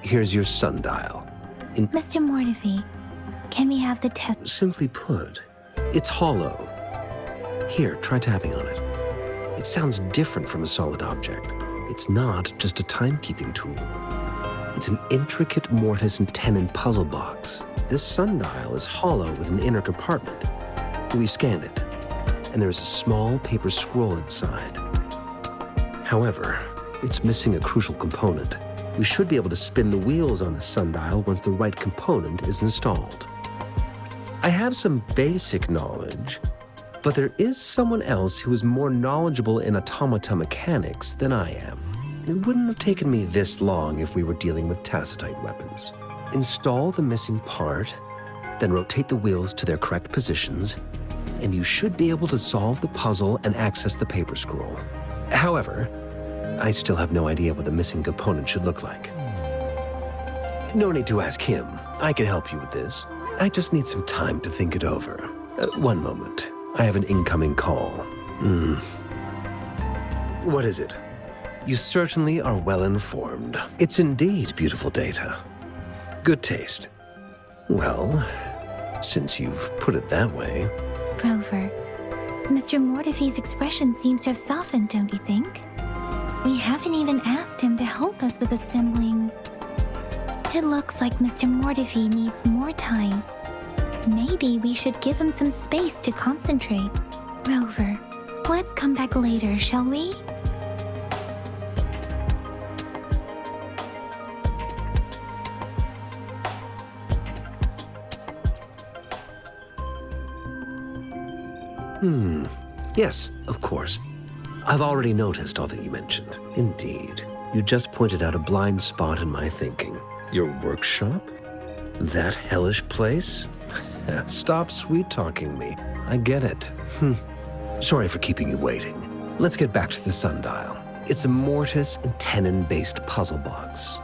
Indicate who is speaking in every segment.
Speaker 1: Here's your sundial.
Speaker 2: Mr. Mortefi, can we have the test?
Speaker 1: Simply put, it's hollow. Here, try tapping on it. It sounds different from a solid object. It's not just a timekeeping tool. It's an intricate mortise and tenon puzzle box. This sundial is hollow with an inner compartment. We scanned it, and there is a small paper scroll inside. However, it's missing a crucial component. We should be able to spin the wheels on the sundial once the right component is installed. I have some basic knowledge, but there is someone else who is more knowledgeable in automata mechanics than I am. It wouldn't have taken me this long if we were dealing with tacitite weapons. Install the missing part, then rotate the wheels to their correct positions, and you should be able to solve the puzzle and access the paper scroll. However, I still have no idea what the missing component should look like. No need to ask him. I can help you with this. I just need some time to think it over. One moment. I have an incoming call. What is it? You certainly are well informed. It's indeed beautiful data. Good taste. Well, since you've put it that way.
Speaker 2: Rover, Mr. Mortefi's expression seems to have softened, don't you think? We haven't even asked him to help us with assembling. It looks like Mr. Mortefi needs more time. Maybe we should give him some space to concentrate. Rover, let's come back later, shall we?
Speaker 1: Yes, of course. I've already noticed all that you mentioned. Indeed. You just pointed out a blind spot in my thinking. Your workshop? That hellish place? Stop sweet-talking me. I get it. Sorry for keeping you waiting. Let's get back to the sundial. It's a mortise and tenon-based puzzle box.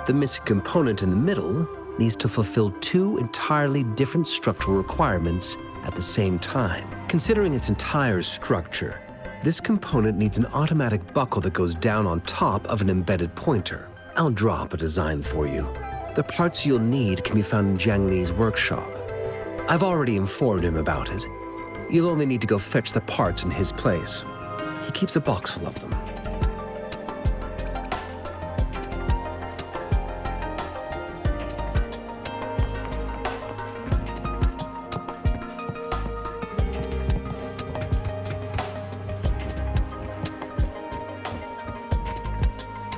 Speaker 1: The missing component in the middle needs to fulfill two entirely different structural requirements at the same time. Considering its entire structure, this component needs an automatic buckle that goes down on top of an embedded pointer. I'll draw up a design for you. The parts you'll need can be found in Jiang Li's workshop. I've already informed him about it. You'll only need to go fetch the parts in his place. He keeps a box full of them.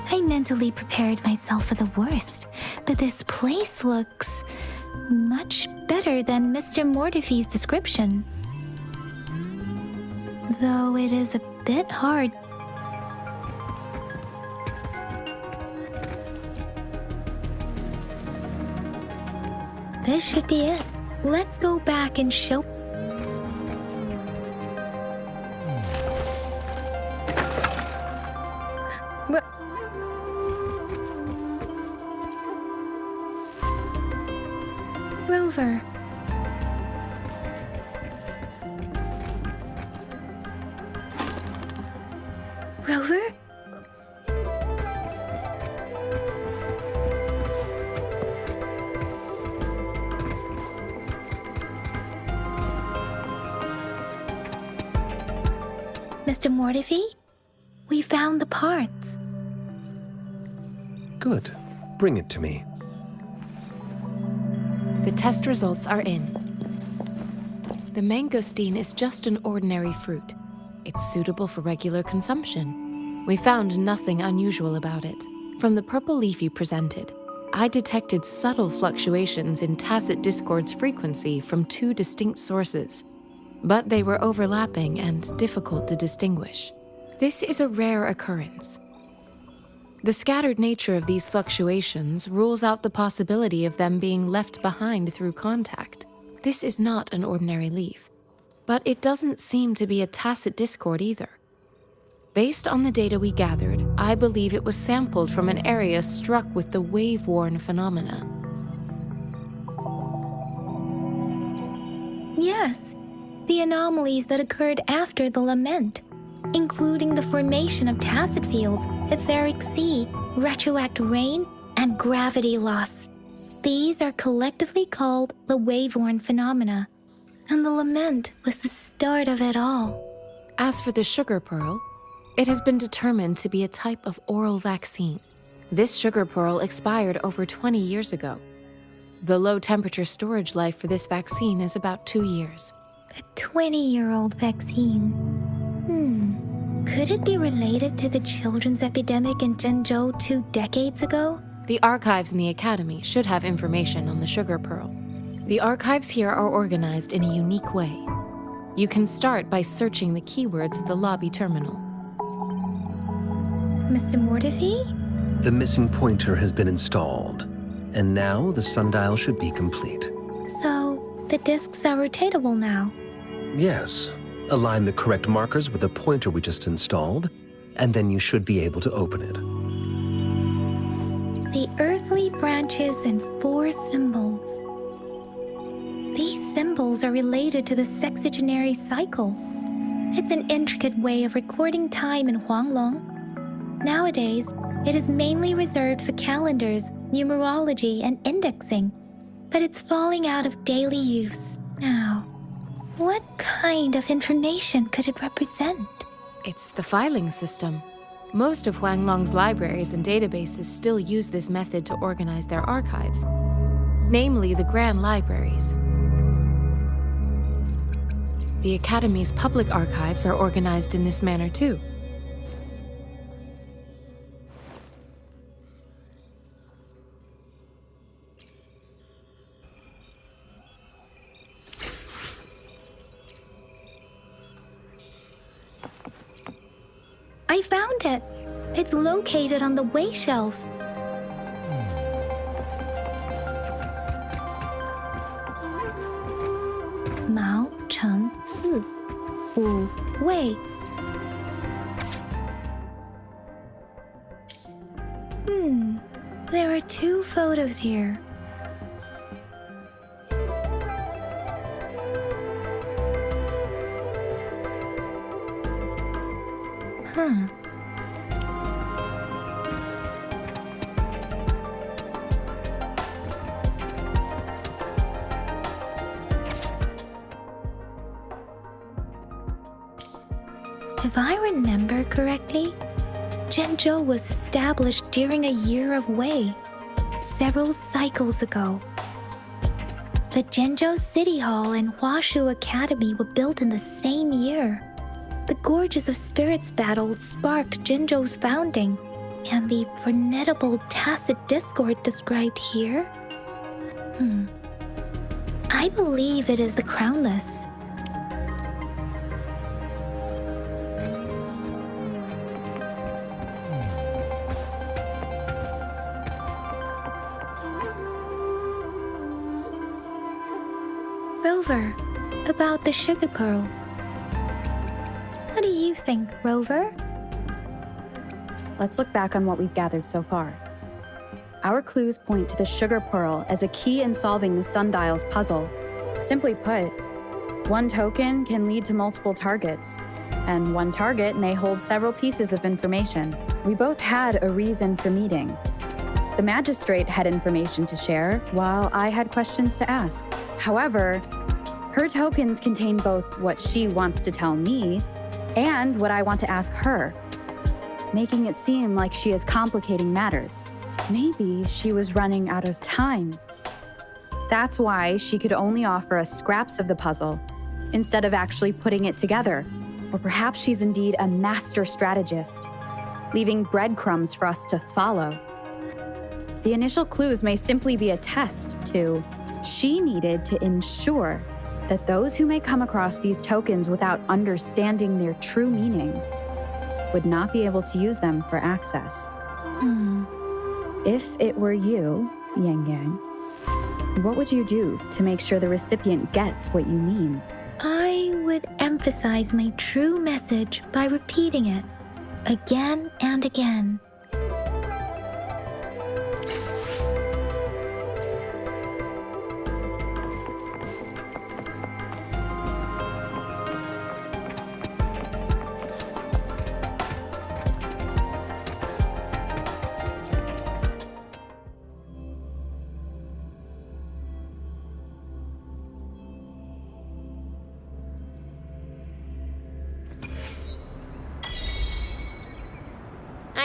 Speaker 2: I mentally prepared myself for the worst, but this place looks much better than Mr. Mortefi's description. Though it is a bit hard. This should be it. Let's go back and show... Rover. Rover? Mr. Mortefi? We found the parts.
Speaker 1: Good. Bring it to me.
Speaker 3: The test results are in. The mangosteen is just an ordinary fruit. It's suitable for regular consumption. We found nothing unusual about it. From the purple leaf you presented, I detected subtle fluctuations in tacit discord's frequency from two distinct sources, but they were overlapping and difficult to distinguish. This is a rare occurrence. The scattered nature of these fluctuations rules out the possibility of them being left behind through contact. This is not an ordinary leaf, but it doesn't seem to be a tacit discord either. Based on the data we gathered, I believe it was sampled from an area struck with the wave-worn phenomena.
Speaker 2: Yes, the anomalies that occurred after the lament, including the formation of tacit fields, etheric sea, retroact rain, and gravity loss. These are collectively called the wave-worn phenomena, and the lament was the start of it all.
Speaker 3: As for the sugar pearl, it has been determined to be a type of oral vaccine. This sugar pearl expired over 20 years ago. The low-temperature storage life for this vaccine is about 2 years.
Speaker 2: A 20-year-old vaccine. Could it be related to the children's epidemic in Zhenzhou 2 decades ago?
Speaker 3: The archives in the Academy should have information on the sugar pearl. The archives here are organized in a unique way. You can start by searching the keywords at the lobby terminal.
Speaker 2: Mr. Mortefi?
Speaker 1: The missing pointer has been installed, and now the sundial should be complete.
Speaker 2: So, the discs are rotatable now.
Speaker 1: Yes. Align the correct markers with the pointer we just installed, and then you should be able to open it.
Speaker 2: The earthly branches and 4 symbols. These symbols are related to the sexagenary cycle. It's an intricate way of recording time in Huanglong. Nowadays, it is mainly reserved for calendars, numerology, and indexing, but it's falling out of daily use now. What kind of information could it represent?
Speaker 3: It's the filing system. Most of Huanglong's libraries and databases still use this method to organize their archives, namely the Grand Libraries. The Academy's public archives are organized in this manner too.
Speaker 2: I found it. It's located on the way shelf. Mao Cheng Si Wu Wei. There are 2 photos here. If I remember correctly, Zhenzhou was established during a year of Wei, several cycles ago. The Zhenzhou City Hall and Huashu Academy were built in the same year. The Gorges of Spirits battle sparked Zhenzhou's founding, and the formidable tacit discord described here? I believe it is the Crownless. Rover, about the sugar pearl. What do you think, Rover?
Speaker 4: Let's look back on what we've gathered so far. Our clues point to the sugar pearl as a key in solving the sundial's puzzle. Simply put, one token can lead to multiple targets, and one target may hold several pieces of information. We both had a reason for meeting. The magistrate had information to share, while I had questions to ask. However, her tokens contain both what she wants to tell me and what I want to ask her, making it seem like she is complicating matters. Maybe she was running out of time. That's why she could only offer us scraps of the puzzle instead of actually putting it together. Or perhaps she's indeed a master strategist, leaving breadcrumbs for us to follow. The initial clues may simply be a test to she needed to ensure that those who may come across these tokens without understanding their true meaning would not be able to use them for access. If it were you, Yang Yang, what would you do to make sure the recipient gets what you mean?
Speaker 2: I would emphasize my true message by repeating it again and again.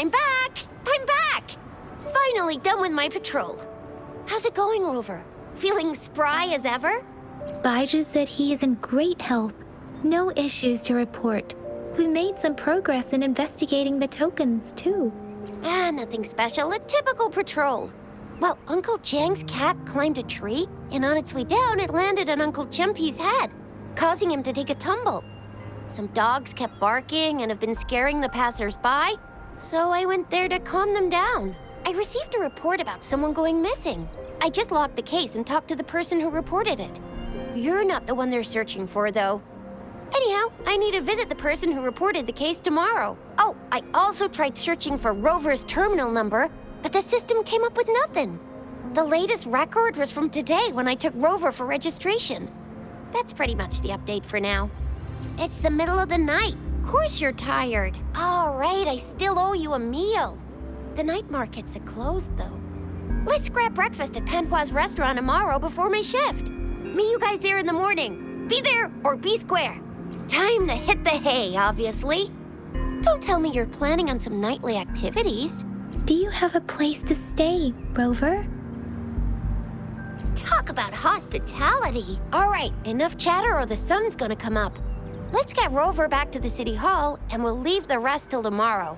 Speaker 5: I'm back! I'm back! Finally done with my patrol. How's it going, Rover? Feeling spry as ever?
Speaker 2: Bijah said he is in great health. No issues to report. We made some progress in investigating the tokens, too.
Speaker 5: Nothing special. A typical patrol. Well, Uncle Chang's cat climbed a tree, and on its way down, it landed on Uncle Chempi's head, causing him to take a tumble. Some dogs kept barking and have been scaring the passers-by, so I went there to calm them down. I received a report about someone going missing. I just logged the case and talked to the person who reported it. You're not the one they're searching for, though. Anyhow, I need to visit the person who reported the case tomorrow. Oh, I also tried searching for Rover's terminal number, but the system came up with nothing. The latest record was from today when I took Rover for registration. That's pretty much the update for now. It's the middle of the night. Of course you're tired. All right, I still owe you a meal. The night markets are closed, though. Let's grab breakfast at Panhua's restaurant tomorrow before my shift. Meet you guys there in the morning. Be there or be square. Time to hit the hay, obviously. Don't tell me you're planning on some nightly activities.
Speaker 2: Do you have a place to stay, Rover?
Speaker 5: Talk about hospitality. All right, enough chatter or the sun's gonna come up. Let's get Rover back to the city hall, and we'll leave the rest till tomorrow.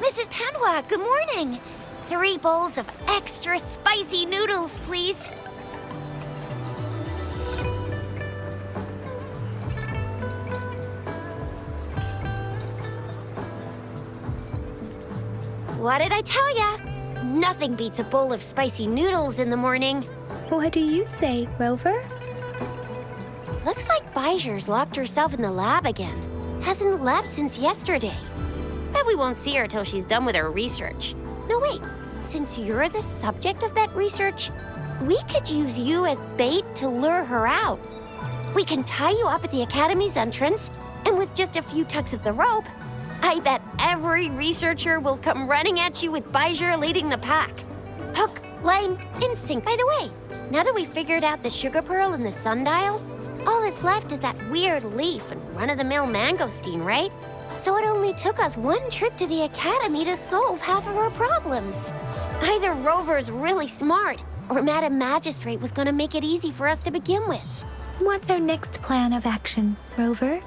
Speaker 5: Mrs. Panhua, good morning. 3 bowls of extra spicy noodles, please. What did I tell ya? Nothing beats a bowl of spicy noodles in the morning.
Speaker 2: What do you say, Rover?
Speaker 5: Looks like Bijah's locked herself in the lab again. Hasn't left since yesterday. Bet we won't see her till she's done with her research. No, wait. Since you're the subject of that research, we could use you as bait to lure her out. We can tie you up at the Academy's entrance, and with just a few tugs of the rope, I bet every researcher will come running at you with Bijah leading the pack. Hook, line, and sync. By the way, now that we've figured out the sugar pearl and the sundial, all that's left is that weird leaf and run-of-the-mill mangosteen, right? So it only took us 1 trip to the Academy to solve half of our problems. Either Rover's really smart, or Madam Magistrate was gonna make it easy for us to begin with.
Speaker 2: What's our next plan of action, Rover?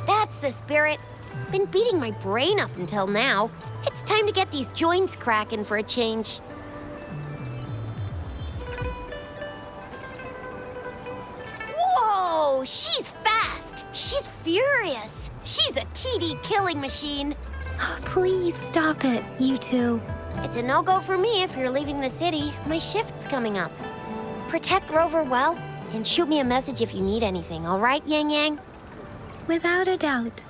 Speaker 5: That's the spirit. Been beating my brain up until now. It's time to get these joints cracking for a change. Whoa! She's fast! She's furious! She's a TD killing machine!
Speaker 2: Oh, please stop it, you two.
Speaker 5: It's a no-go for me if you're leaving the city. My shift's coming up. Protect Rover well, and shoot me a message if you need anything, all right, Yang Yang?
Speaker 2: Without a doubt.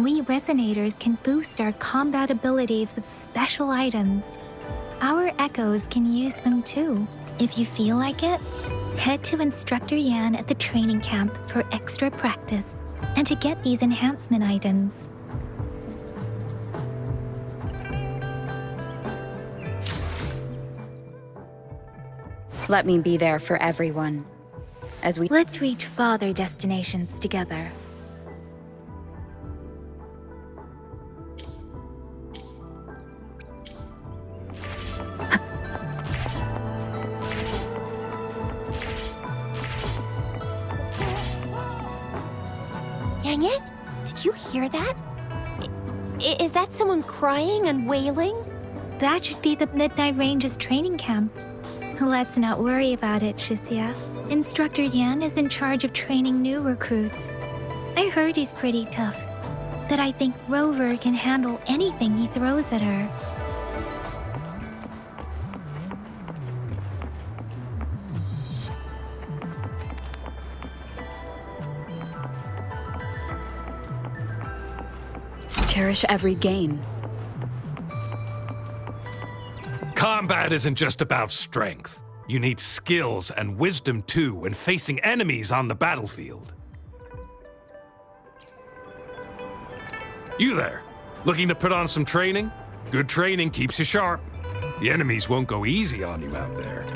Speaker 2: We resonators can boost our combat abilities with special items. Our echoes can use them too. If you feel like it, head to Instructor Yan at the training camp for extra practice and to get these enhancement items.
Speaker 4: Let me be there for everyone. As we
Speaker 2: Let's reach farther destinations together.
Speaker 5: Yang Yang, did you hear that? Is that someone crying and wailing?
Speaker 2: That should be the Midnight Ranges training camp. Let's not worry about it, Shisia. Instructor Yan is in charge of training new recruits. I heard he's pretty tough, but I think Rover can handle anything he throws at her.
Speaker 4: cherish every gain.
Speaker 6: Combat isn't just about strength. You need skills and wisdom too when facing enemies on the battlefield. You there, looking to put on some training? Good training keeps you sharp. The enemies won't go easy on you out there.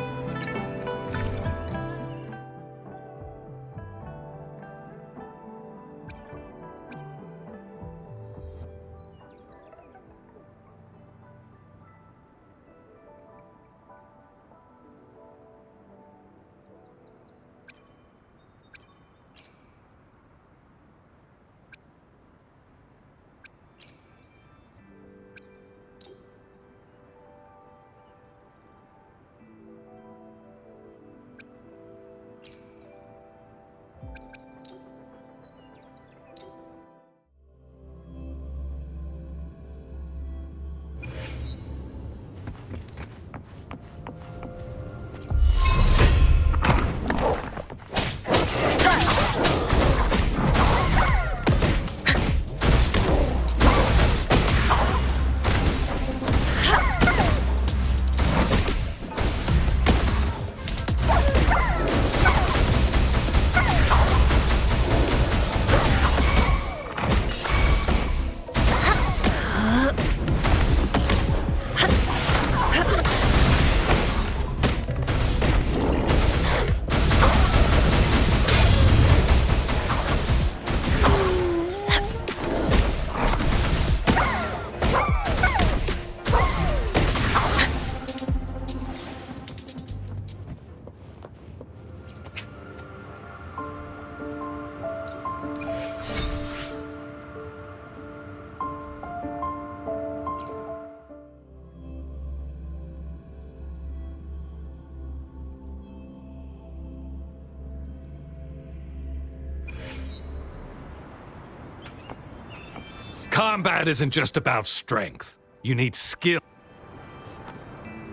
Speaker 6: Combat isn't just about strength. You need skill.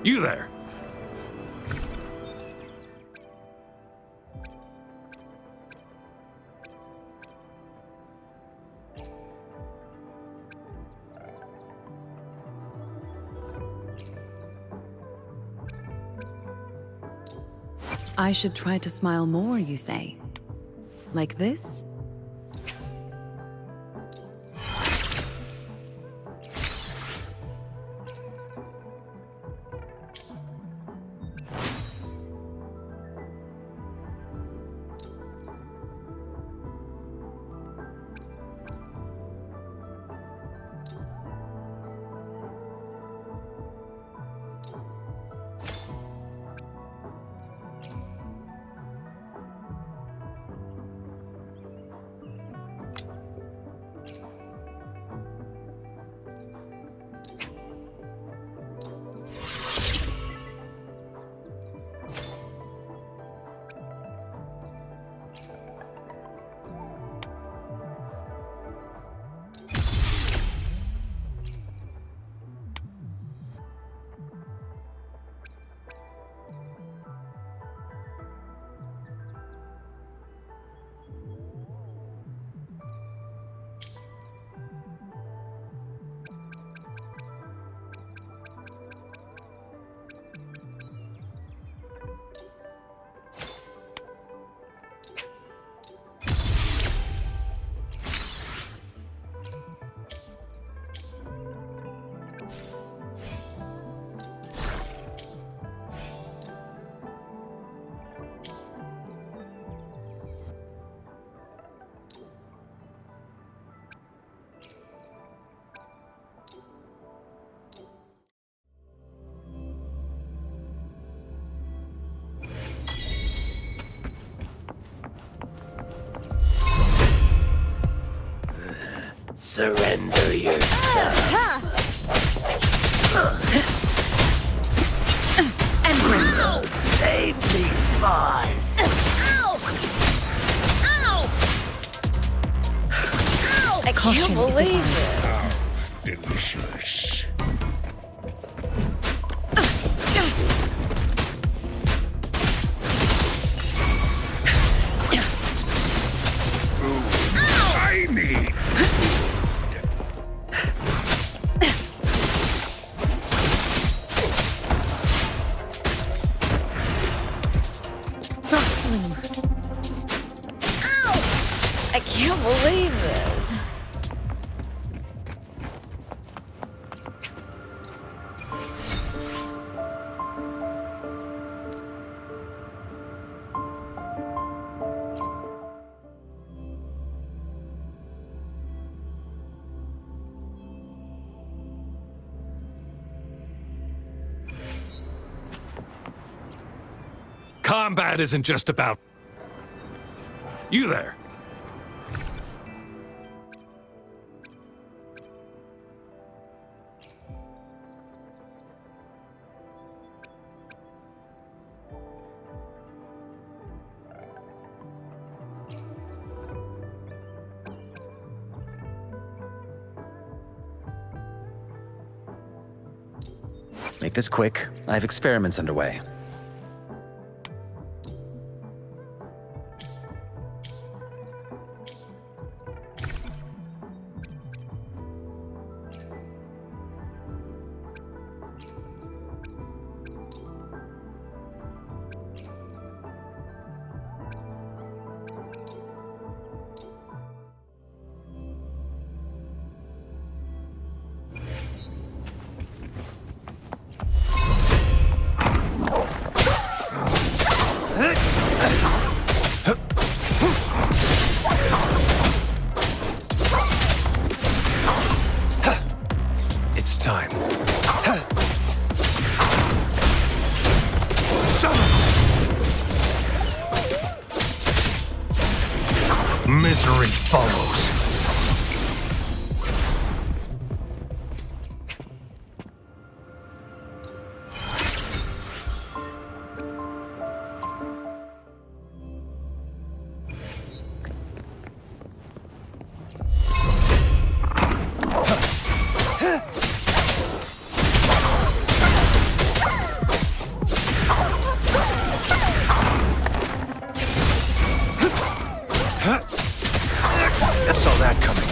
Speaker 6: You there.
Speaker 7: I should try to smile more, you say? Like this?
Speaker 1: Surrender your stuff. Save me, boss.
Speaker 7: I can't believe it.
Speaker 6: Delicious. I need.
Speaker 7: I can't believe this.
Speaker 6: Combat isn't just about. You there.
Speaker 8: Make this quick. I have experiments underway.
Speaker 1: It's time. Misery follows. Saw that coming.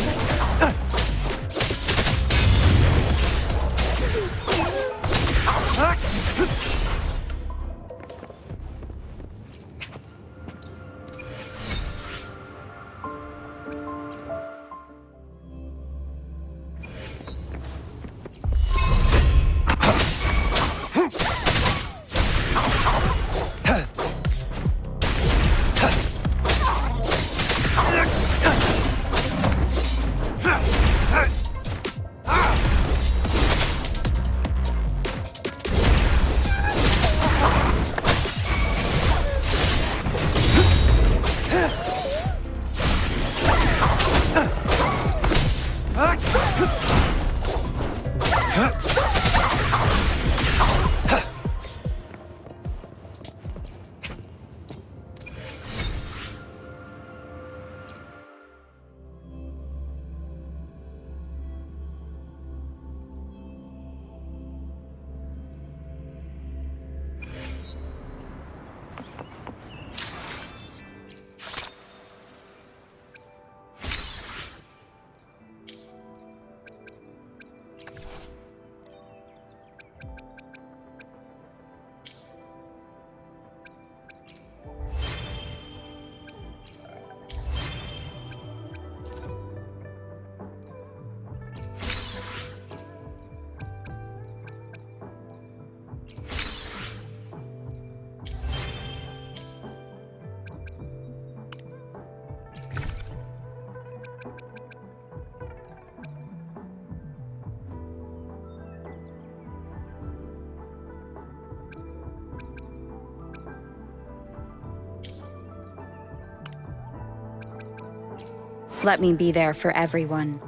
Speaker 4: Let me be there for everyone.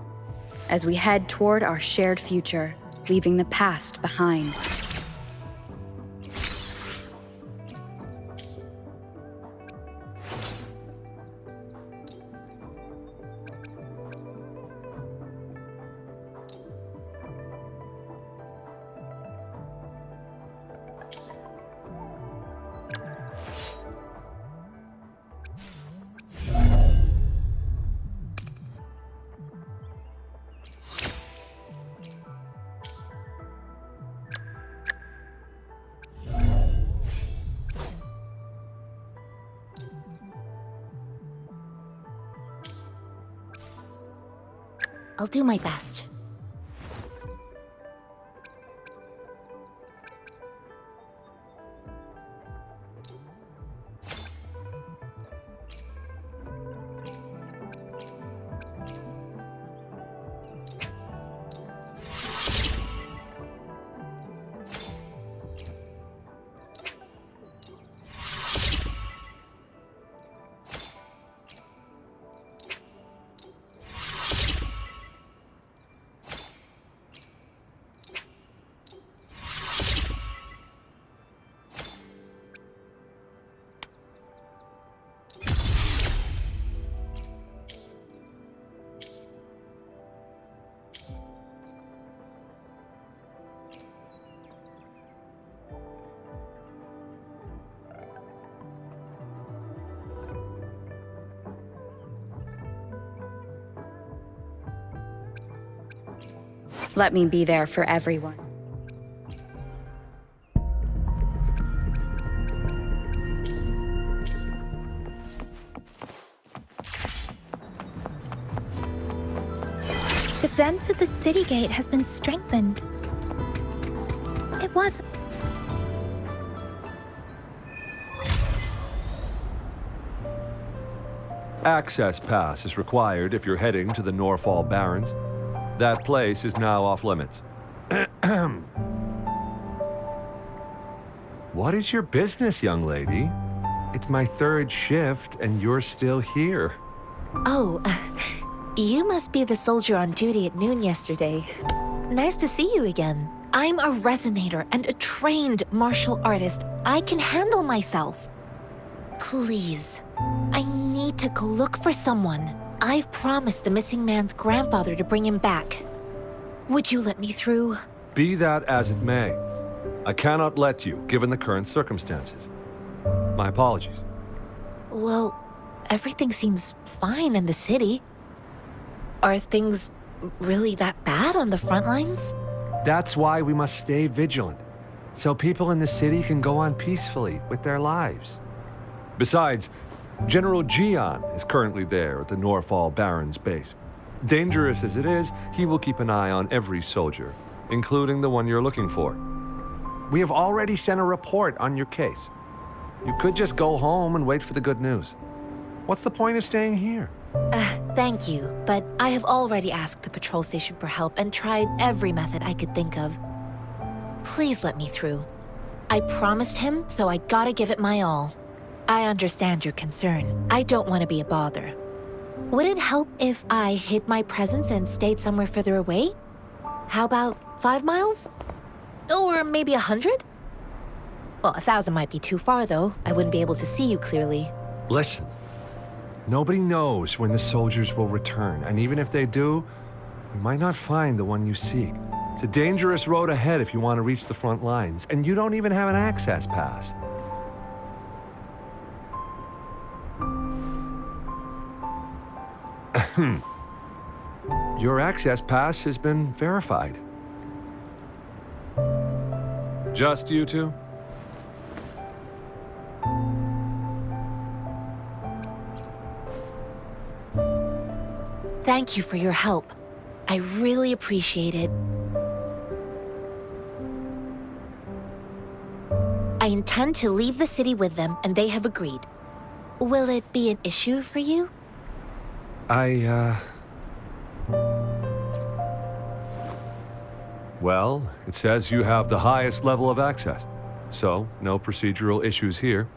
Speaker 4: as we head toward our shared future, leaving the past behind.
Speaker 5: I'll do my best. Let me be there for everyone.
Speaker 2: Defense at the city gate has been strengthened. It was...
Speaker 9: Access pass is required if you're heading to the Norfall Barrens. That place is now off limits. What is your business, young lady? It's my third shift, and you're still here.
Speaker 3: Oh, you must be the soldier on duty at noon yesterday. Nice to see you again. I'm a resonator and a trained martial artist. I can handle myself. Please, I need to go look for someone. I've promised the missing man's grandfather to bring him back. Would you let me through?
Speaker 9: Be that as it may, I cannot let you, given the current circumstances. My apologies.
Speaker 3: Well, everything seems fine in the city. Are things really that bad on the front lines?
Speaker 9: That's why we must stay vigilant, so people in the city can go on peacefully with their lives. Besides, General Gian is currently there at the Norfall Barrens base. Dangerous as it is, he will keep an eye on every soldier, including the one you're looking for. We have already sent a report on your case. You could just go home and wait for the good news. What's the point of staying here?
Speaker 3: Thank you, but I have already asked the patrol station for help and tried every method I could think of. Please let me through. I promised him, so I gotta give it my all. I understand your concern. I don't want to be a bother. Would it help if I hid my presence and stayed somewhere further away? How about 5 miles? Or maybe 100? Well, 1,000 might be too far, though. I wouldn't be able to see you clearly.
Speaker 9: Listen, nobody knows when the soldiers will return, and even if they do, you might not find the one you seek. It's a dangerous road ahead if you want to reach the front lines, and you don't even have an access pass. Your access pass has been verified. Just you two?
Speaker 3: Thank you for your help. I really appreciate it. I intend to leave the city with them, and they have agreed. Will it be an issue for you?
Speaker 9: Well, it says you have the highest level of access, so no procedural issues here.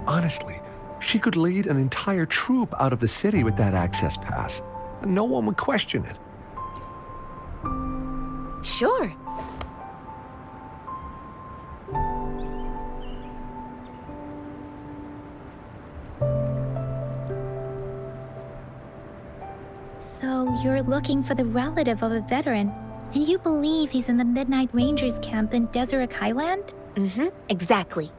Speaker 9: Honestly, she could lead an entire troop out of the city with that access pass, and no one would question it.
Speaker 3: Sure.
Speaker 2: So you're looking for the relative of a veteran, and you believe he's in the Midnight Rangers camp in Deseret Highland?
Speaker 10: Mm-hmm, exactly.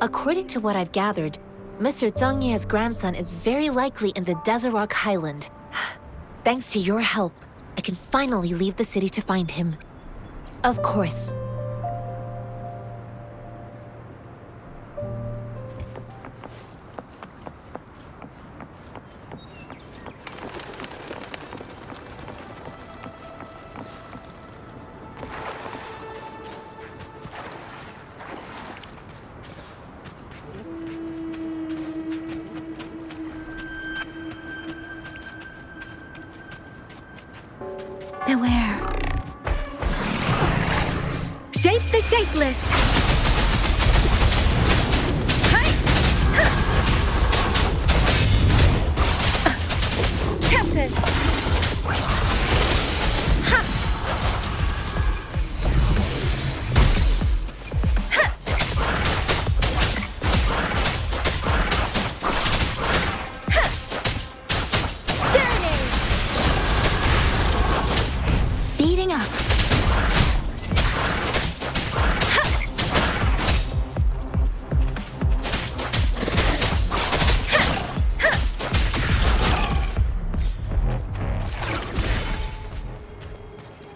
Speaker 10: According to what I've gathered, Mr. Zhang Ye's grandson is very likely in the Deseret Highland. Thanks to your help, I can finally leave the city to find him. Of course.
Speaker 2: Beware.
Speaker 3: Shape the shapeless!
Speaker 2: Tempest! Speeding up.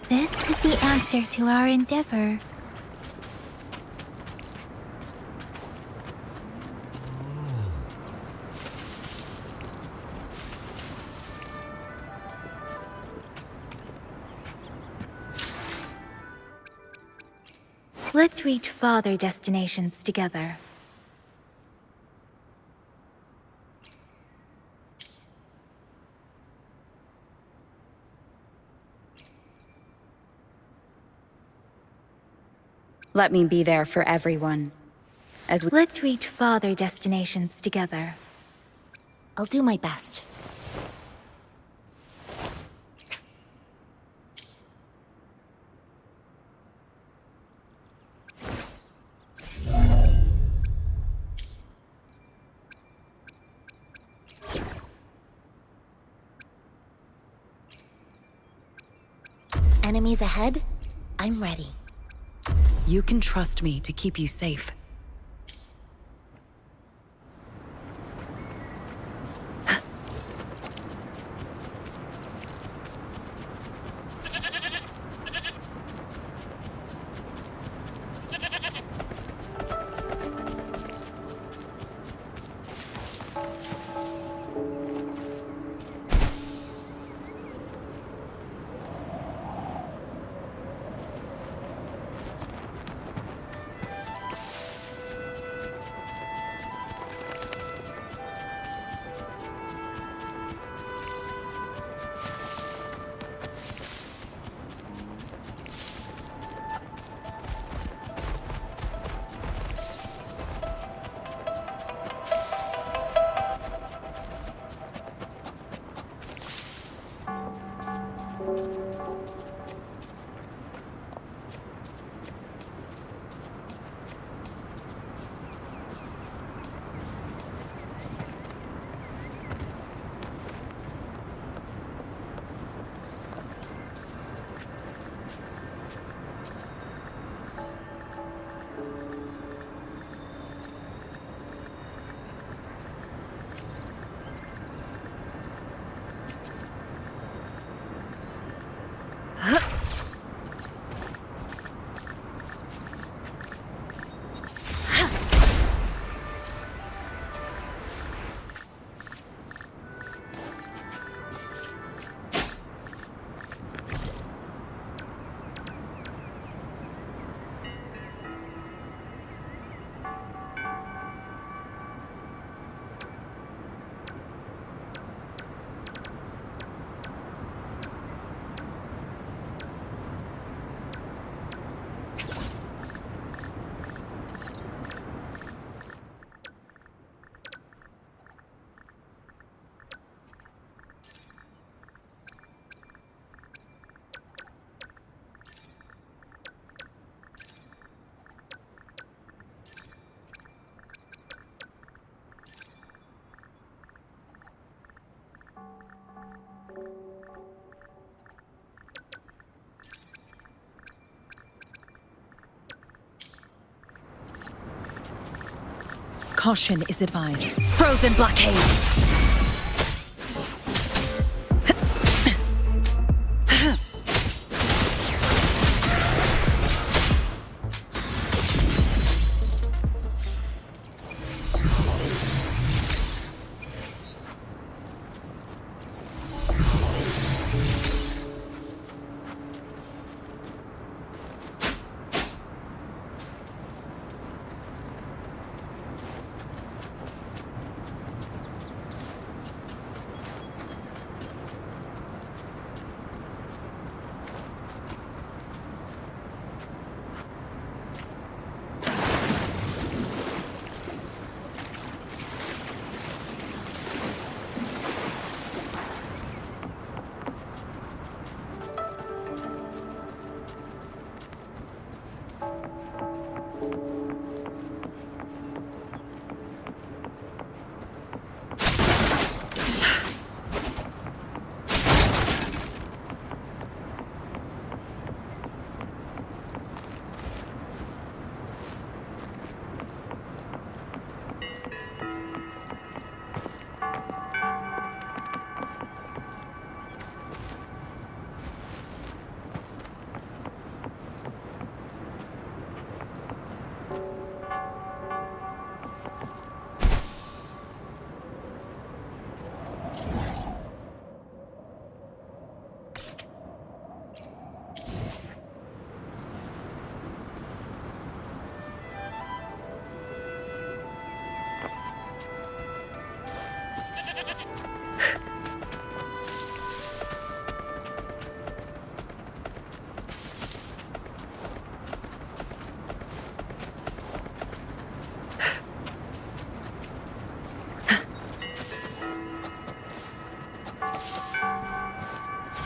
Speaker 2: This is the answer to our endeavor. Let's reach farther destinations together.
Speaker 4: Let me be there for everyone. As we
Speaker 2: Let's reach farther destinations together.
Speaker 10: I'll do my best. Enemies ahead? I'm ready.
Speaker 7: You can trust me to keep you safe. Caution is advised. Frozen blockade!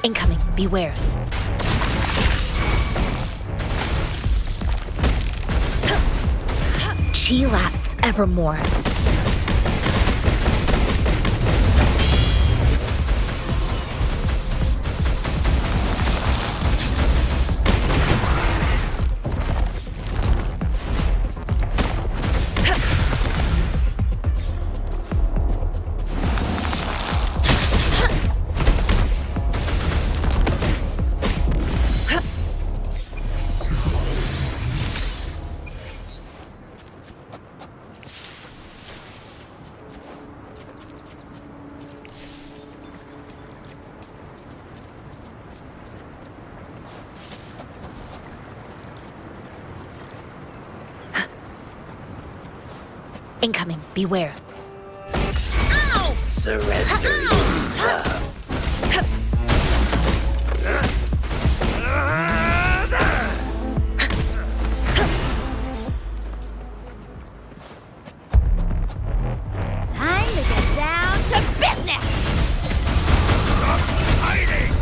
Speaker 10: Incoming. Beware. Chi lasts evermore. Incoming. Beware.
Speaker 8: Surrender yourself.
Speaker 5: Time to get down to business!
Speaker 6: Hiding!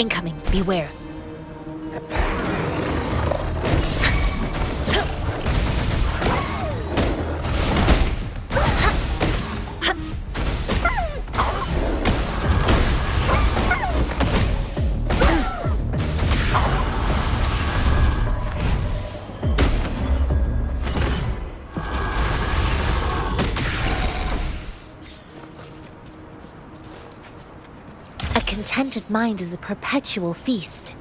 Speaker 10: Incoming, beware. A contented mind is a perpetual feast.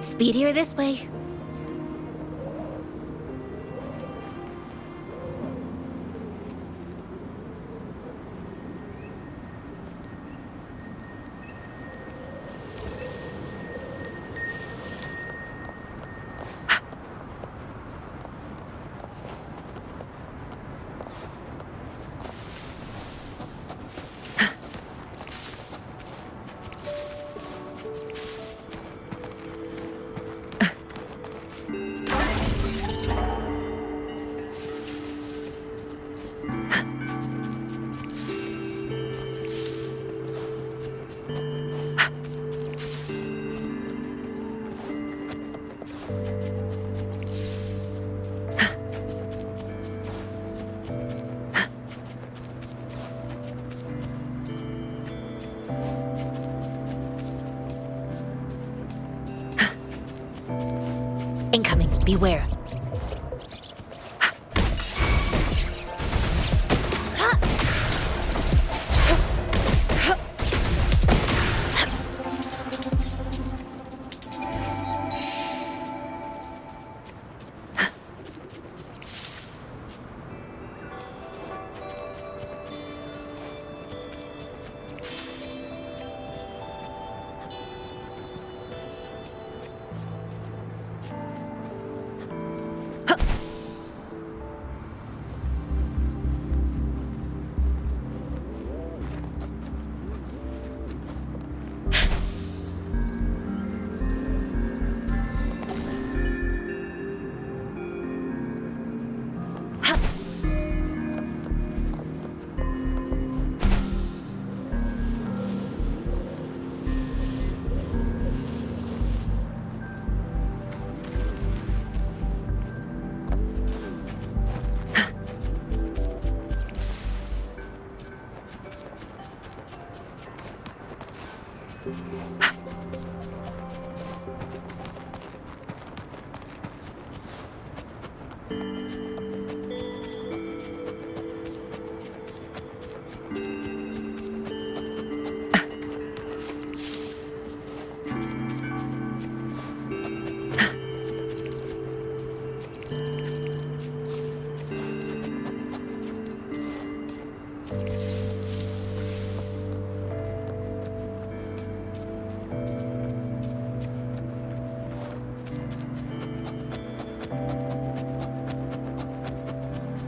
Speaker 10: Speedier this way. Incoming, beware.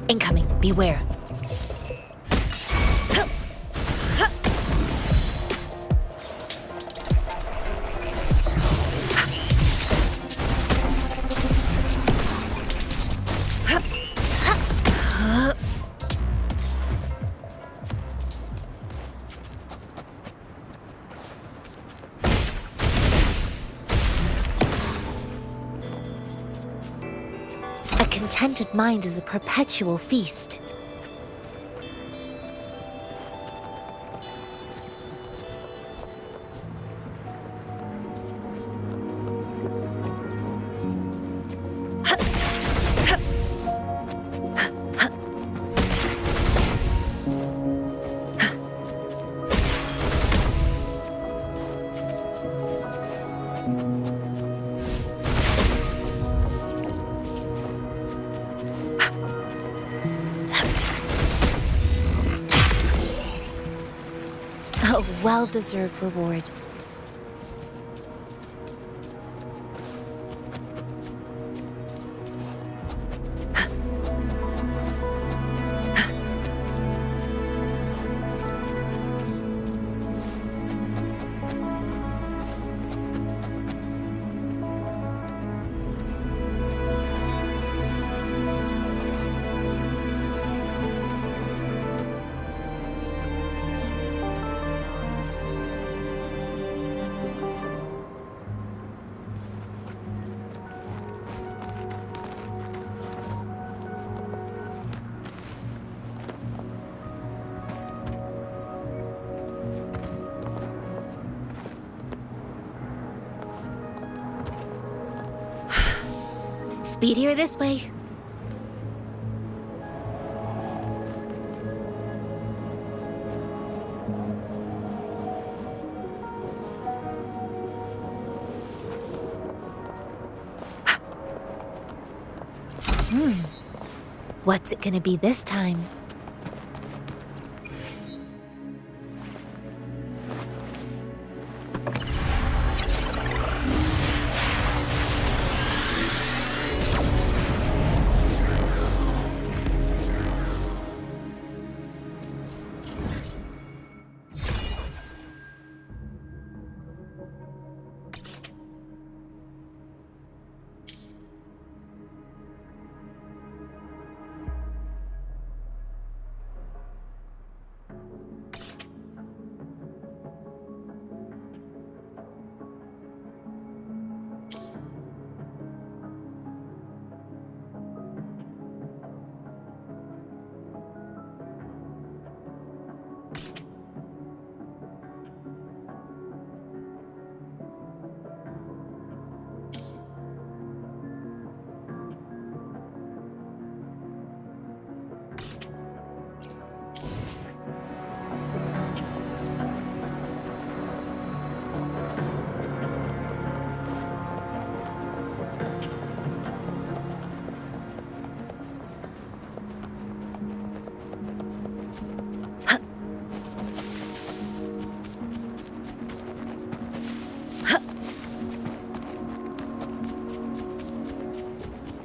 Speaker 10: Incoming, beware. A contented mind is a perpetual feast. well-deserved reward. Speedier this way. What's it gonna be this time?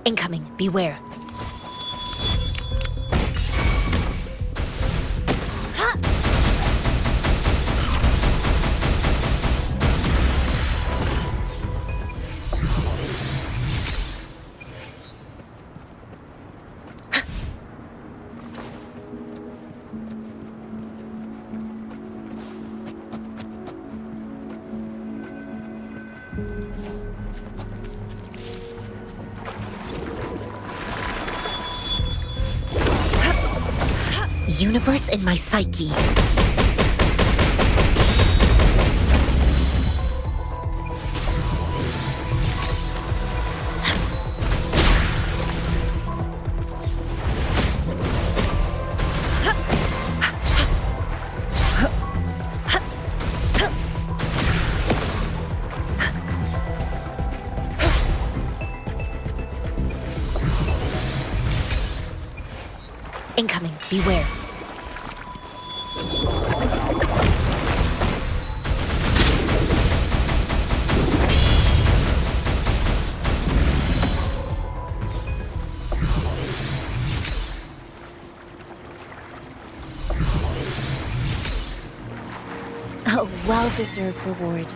Speaker 10: Incoming, beware. Universe in my psyche. Incoming, beware. A well-deserved reward.